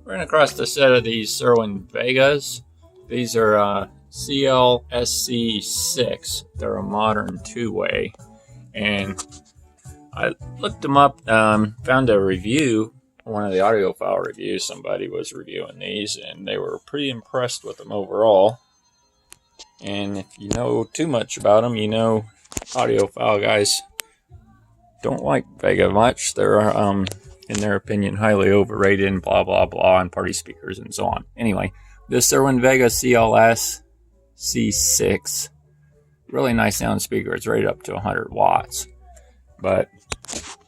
Ran across a set of these Cerwin Vegas. These are CLSC-6. They're a modern two-way. And I looked them up, found a review, one of the audiophile reviews. Somebody was reviewing these, and they were pretty impressed with them overall. And if you know too much about them, you know audiophile guys don't like Vega much. They're, in their opinion, highly overrated and blah, blah, blah, and party speakers and so on. Anyway, this Cerwin Vega CLSC-6, really nice sound speaker. It's rated up to 100 watts. But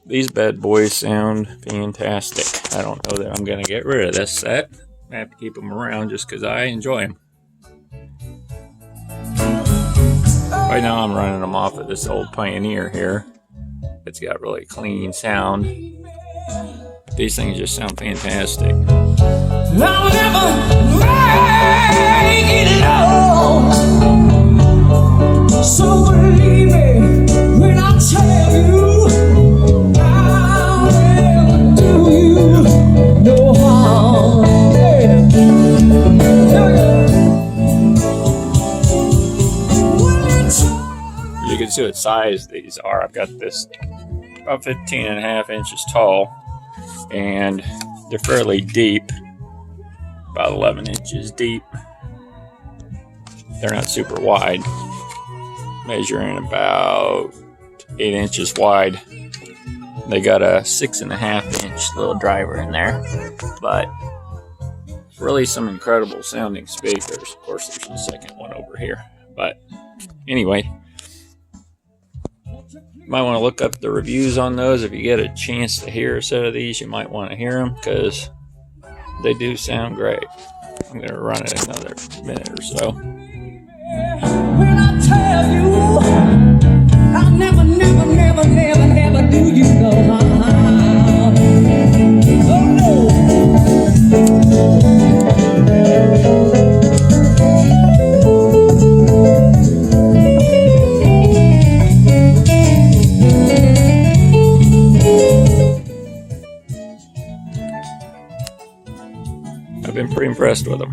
these bad boys sound fantastic. I don't know that I'm going to get rid of this set. I have to keep them around just because I enjoy them. Right now I'm running them off of this old Pioneer here. It's got really clean sound. These things just sound fantastic. I'll never make it alone. So believe me when I tell you I'll never do you no harm. You can see what size these are. I've got this about 15.5 inches tall, and they're fairly deep, about 11 inches deep. They're not super wide, measuring about 8 inches wide. They got a 6.5 inch little driver in there, but really some incredible sounding speakers. Of course, there's the second one over here, but anyway, you might want to look up the reviews on those. If you get a chance to hear a set of these, you might want to hear them because they do sound great. I'm going to run it another minute or so. When I tell you I'll never, never, never, never, never do you no harm. Oh no. I've been pretty impressed with them.